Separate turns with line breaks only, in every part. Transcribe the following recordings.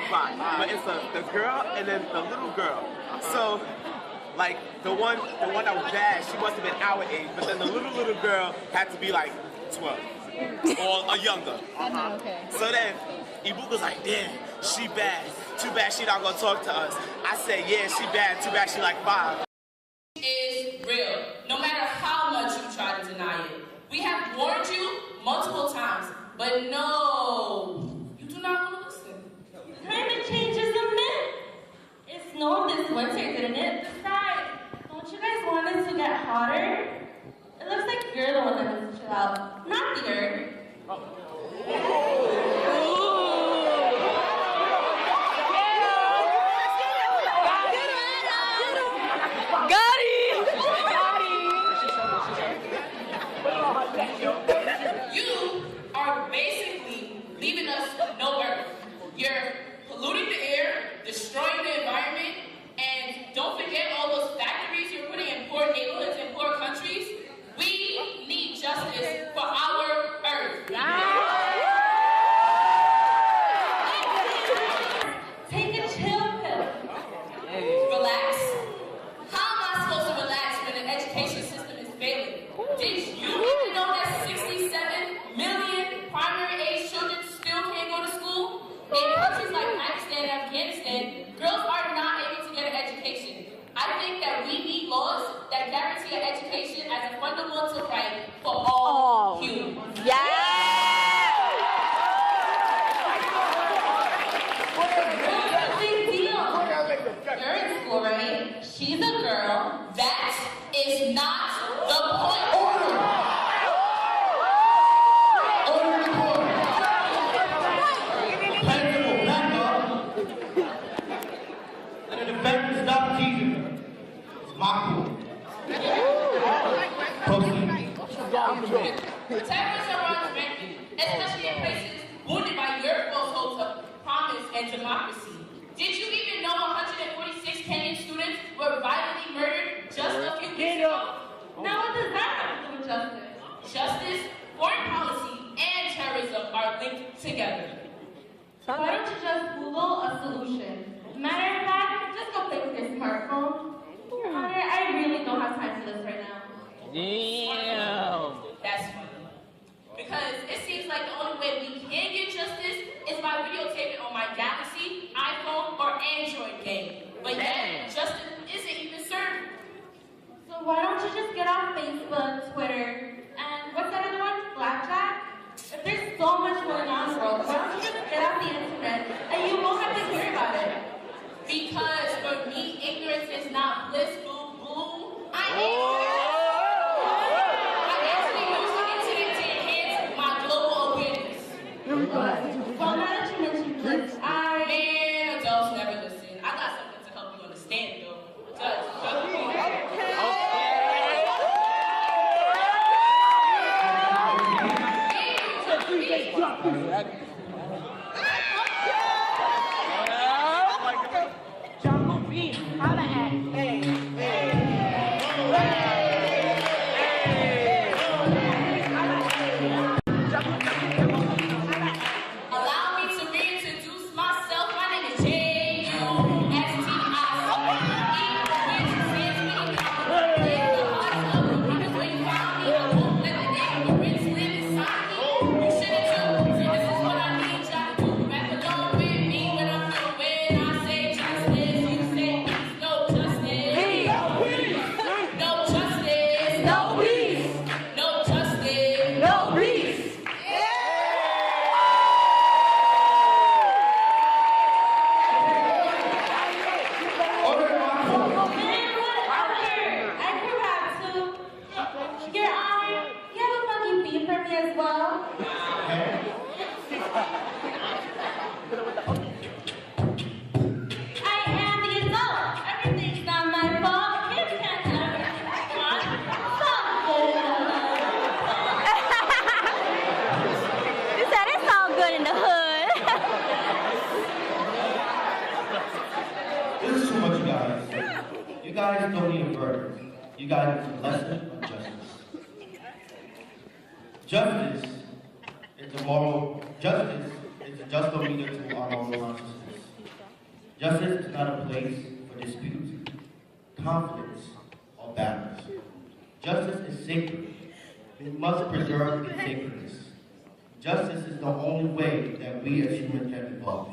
5, but it's the girl and then the little girl. So, like the one that was bad, she must have been our age, but then the little girl had to be like 12 or younger.
Okay.
So then Ibuka's like, damn, she bad. Too bad she not gonna talk to us. I said, yeah, she bad. Too bad she like 5.
Is real, no matter how much you try to deny it. We have warned you multiple times, but no, you do not want to listen.
Climate change is a myth. It snowed this winter, didn't it? Besides, don't you guys want it to get hotter? It looks like you're the one that needs to chill out, not the earth.
You are basically leaving us no earth. You're polluting the air, destroying the environment, and don't forget all those factories you're putting in poor neighborhoods and poor countries. We need justice for our earth.
Take a chill pill.
Relax. How am I supposed to relax when the education system is failing? Did you even know that 67 million primary age children still can't go to school? In countries like Pakistan and Afghanistan, girls are not able to get an education. I think that we need laws that guarantee an education as a fundamental right for all humans.
Big deal. You're in school, right? She's a girl.
That is not the point.
Stop teasing her. It's my pool.
Terrorists are running rampant, especially in places wounded by your false hopes of promise and democracy. Did you even know 146 Kenyan students were violently murdered just a few weeks ago?
Now what does that have to do with justice?
Justice, foreign policy, and terrorism are linked together.
Why don't you just Google a solution? Matter of fact, just go play with your smartphone. Connor, I really don't have time for this right now.
Damn.
That's funny. Because it seems like the only way we can get justice is by videotaping on my Galaxy, iPhone, or Android game. But yet, justice isn't even served.
So why don't you just get off Facebook, Twitter, and what's that other one? Blackjack? If there's so much going on in the world, why don't you just get off the internet and you won't have to hear about it?
Because for me, ignorance is not bliss, boo boo. I actually use the internet to enhance my global awareness.
Well, now that you mentioned this,
Man, adults never listen. I got something to help you understand, though. Just allow me to reintroduce myself. My name is
You guys don't need a verdict. You guys need a lesson of justice. Justice is a just meter to our moral consciousness. Justice is not a place for disputes, conflicts, or battles. Justice is sacred. We must preserve its sacredness. Justice is the only way that we as humans can evolve.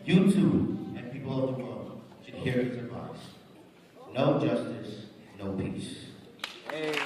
You too, and people of the world, should hear this advice. No justice, no peace.
Hey.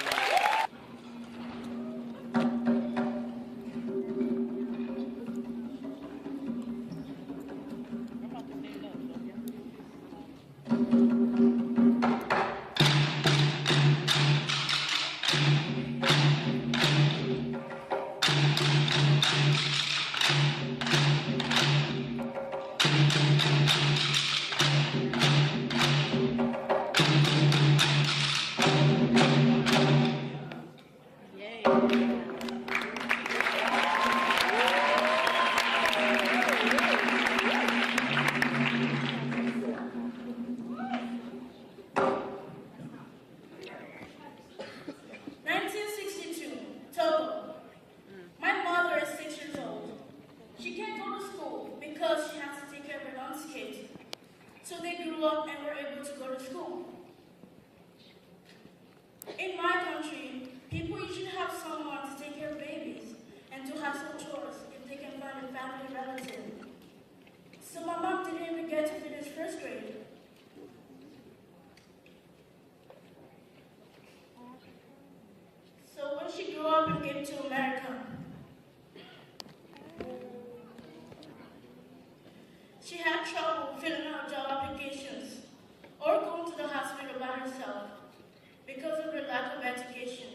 So they grew up and were able to go to school. In my country, people usually have someone to take care of babies and do household chores if they can find a family relative. So my mom didn't even get to finish first grade. So when she grew up and came to America, she had trouble filling out job applications or going to the hospital by herself because of her lack of education.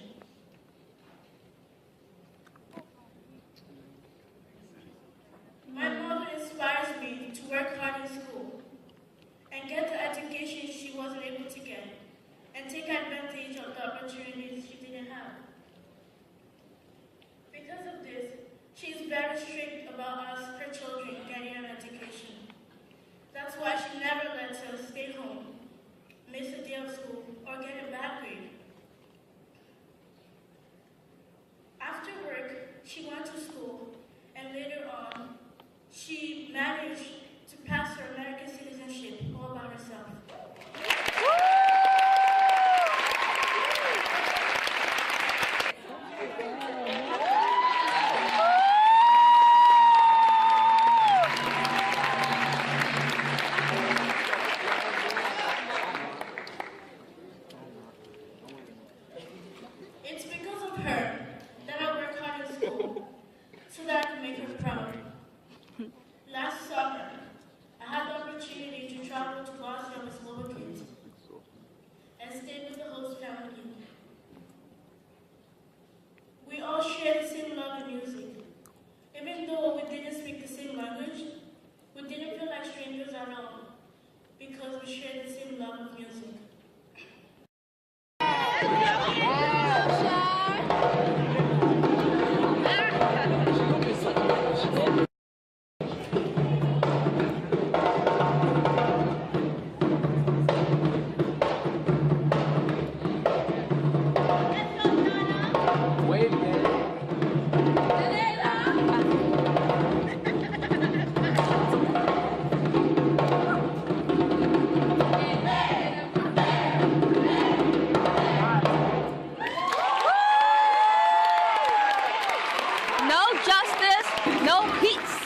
My mother inspires me to work hard in school and get the education she wasn't able to get and take advantage of the opportunities she didn't have. Because of this, she is very strict about us, her children, getting an education. That's why she never lets us stay home, miss a day of school, or get a bad grade. After work, she went to school, and later on, she managed to pass her American citizenship all by herself. It's because of her that I work hard in school, so that I can make her proud. Last summer, I had the opportunity to travel to Bosnia with little kids and stay with the host family. We all share the same love in music. Even though we didn't speak the same language, we didn't feel like strangers at all because we share the same love of music.
No peace.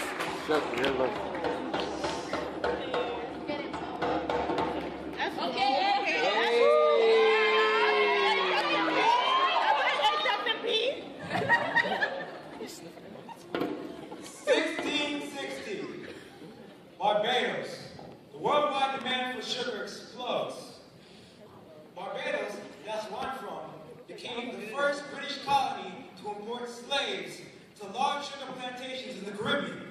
Barbados. The worldwide demand for sugar explodes. Barbados, that's where I'm from, became the first British colony to import slaves to large sugar plantations in the Caribbean.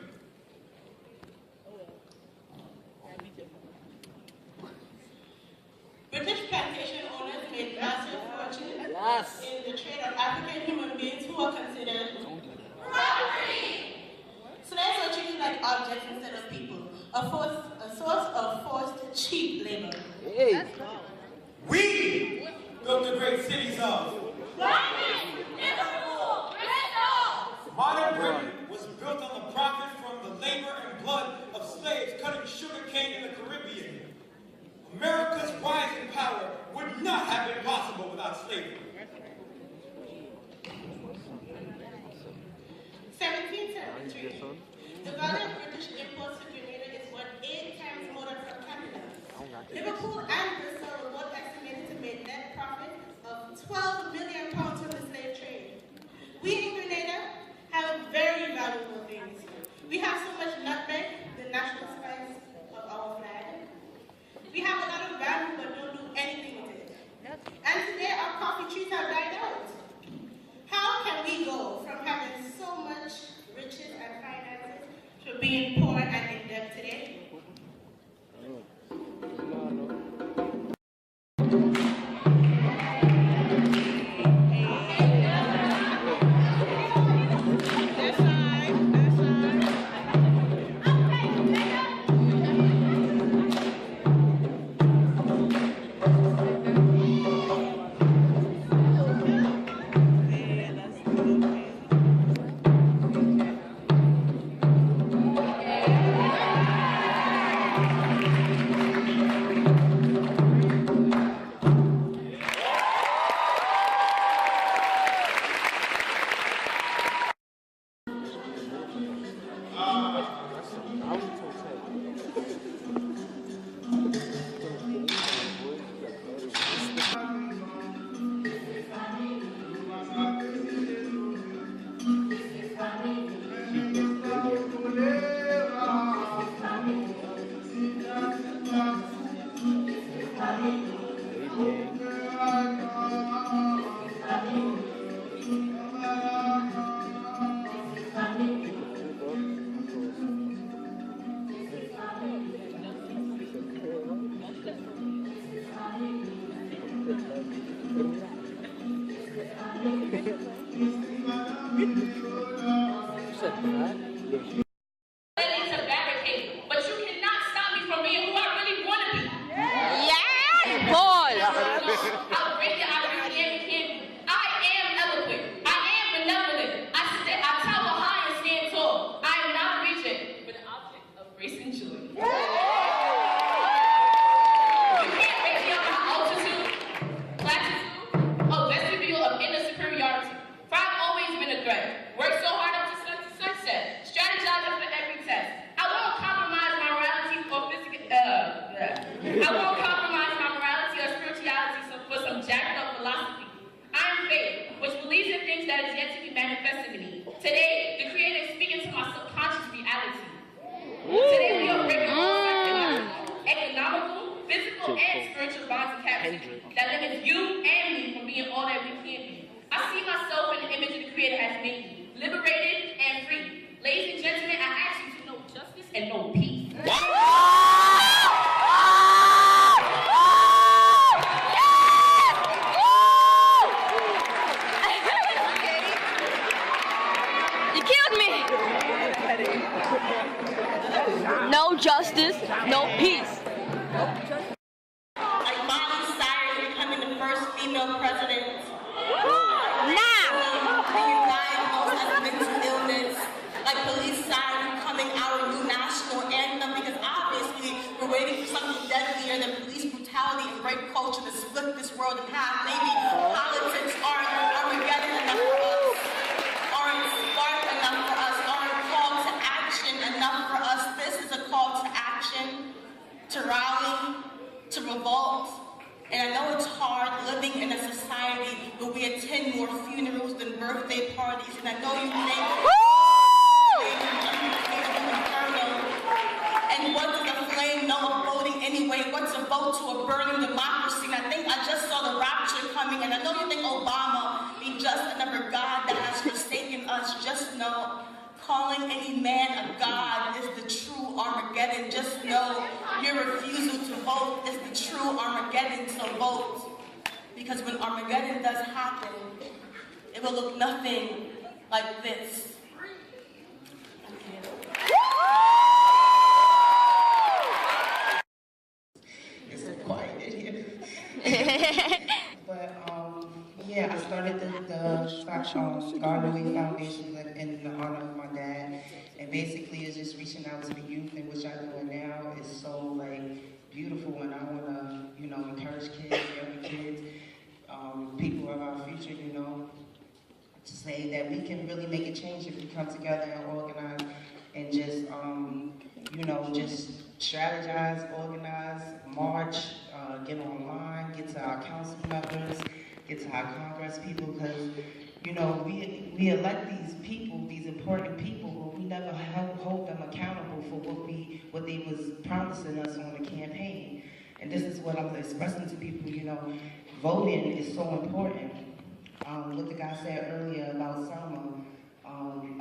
British plantation owners made massive fortunes in the trade of African human beings who are considered property. Slaves are treated like objects instead of people, a source of forced cheap labor.
Hey.
We built the great cities of modern Britain was built on the profit from the labor and blood of slaves cutting sugar cane in the Caribbean.
Liverpool and Bristol were both estimated to make net profit of £12 million from the slave trade. We in Grenada have very valuable things. We have so much nutmeg, the national spice of our flag. We have a lot of value but don't do anything with it. And today our coffee trees have died out. How can we go from having so much riches and finances to being poor and in debt today?
No justice, no peace.
Like Miley Cyrus becoming the first female president. Being diagnosed as a mental illness. Like police siren becoming our new national anthem, because obviously we're waiting for something deadlier than police brutality and rape culture to split this world in half. Maybe politics aren't Armageddon enough for us, aren't spark enough for us, aren't call to action enough for us. This is a call to action, to rally, to revolt. And I know it's hard living in a society where we attend more funerals than birthday parties. And I know you think, and what does a flame know of voting anyway? What's a vote to a burning democracy? And I think I just saw the rapture coming. And I know you think Obama be just another God that has forsaken us. Just know, calling any man a God is the true Armageddon. Just know your refusal to vote is the true Armageddon, so vote. Because when Armageddon does happen, it will look nothing like this.
It's so quiet in here. But yeah, I started the Garner Foundation in the honor of my dad, and basically it's just reaching out to the youth, and which I'm doing now is so like beautiful, and I want to, you know, encourage kids, young kids, people of our future, you know, to say that we can really make a change if we come together and organize and just, you know, just strategize, organize,
march, get online, get to our council members, get to our Congress people, because, you know, we elect these people, these important people, but we never hold them accountable for what they was promising us on the campaign. And this is what I'm expressing to people, you know, voting is so important. What the guy said earlier about Selma,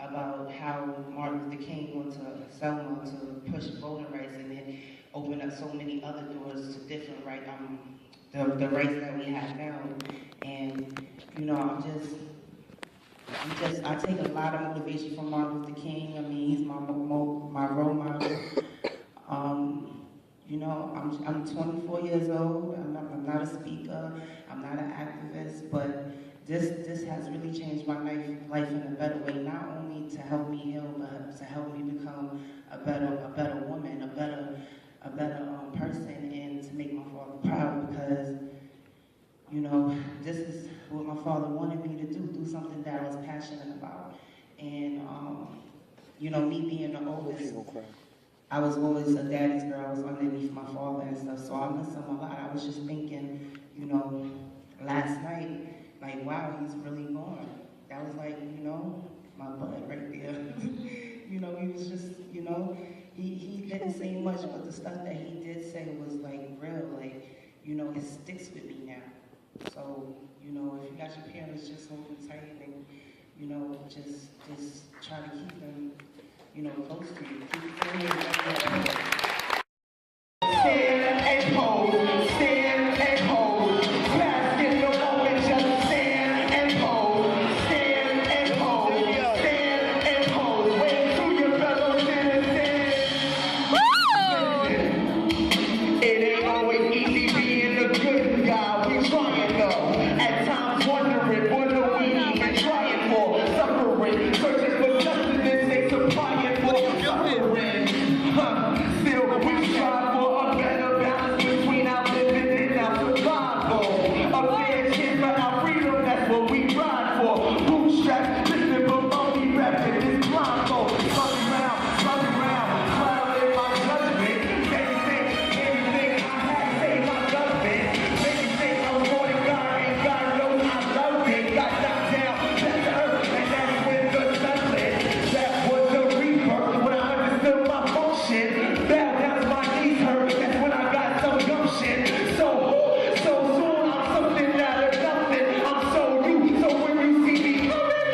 about how Martin Luther King went to Selma to push voting rights and then open up so many other doors to different rights, the rights that we have now. And, you know, I take a lot of motivation from Martin Luther King. I mean, he's my role model. You know, I'm 24 years old. I'm not a speaker. I'm not an activist, but this has really changed my life in a better way. Not only to help me heal, but to help me become a better woman, a better person, and to make my father proud. Because, you know, this is what my father wanted me to do something that I was passionate about. And, you know, me being the oldest, I was always a daddy's girl. I was underneath my father and stuff, so I miss him a lot. I was just thinking, you know, last night, like, wow, he's really gone. That was like, you know, my butt right there. You know, he was just, you know, he didn't say much, but the stuff that he did say was like real, like, you know, it sticks with me now. So, you know, if you got your parents, just hold them tight and, you know, just try to keep them, you know, close to you. Keep them
Stand and hold, stand and hold. Bask in the moment, just stand and hold, stand and hold, stand and hold. Wait to your fellow citizens. Listen, it ain't always easy being the good guy. We trying though. At times wondering what are we even trying for? Suffering, searching for justice, they supplying for suffering. Still we strive for a better balance between our living and our survival. A fair chance for our freedom, that's what we ride for. Bootstraps, listen, but only rapping this blindfold. Running round, cloud in my judgment. Anything I had, say my judgment. Make you think I'm born in God, and God knows I love it. Got knocked down, back to earth, and that's when the sun lit. That was the rebirth when I understood my function. Bow down to my knees hurt, that's when I got some gumption. So soon I'm something out of nothing. I'm so you, so when you see me coming,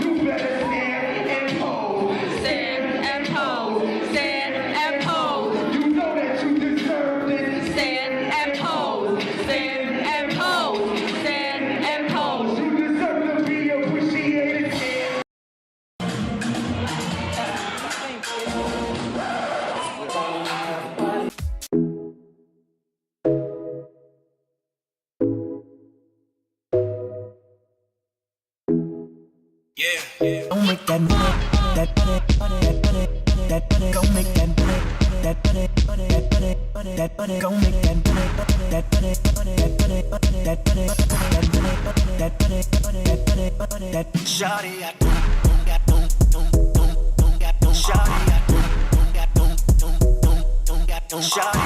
you better stand and pose.
Stand and pose. Stand and pose.
You know that you deserve this.
Stand and pose. Stand and pose. Stand and pose.
You deserve to be appreciated. Stand.
Don't make that money, that money, that money, don't make that money, that money, that money, don't make that money, that money, that money, that money, that money, that shawty, I don't got shawty, I don't got shawty.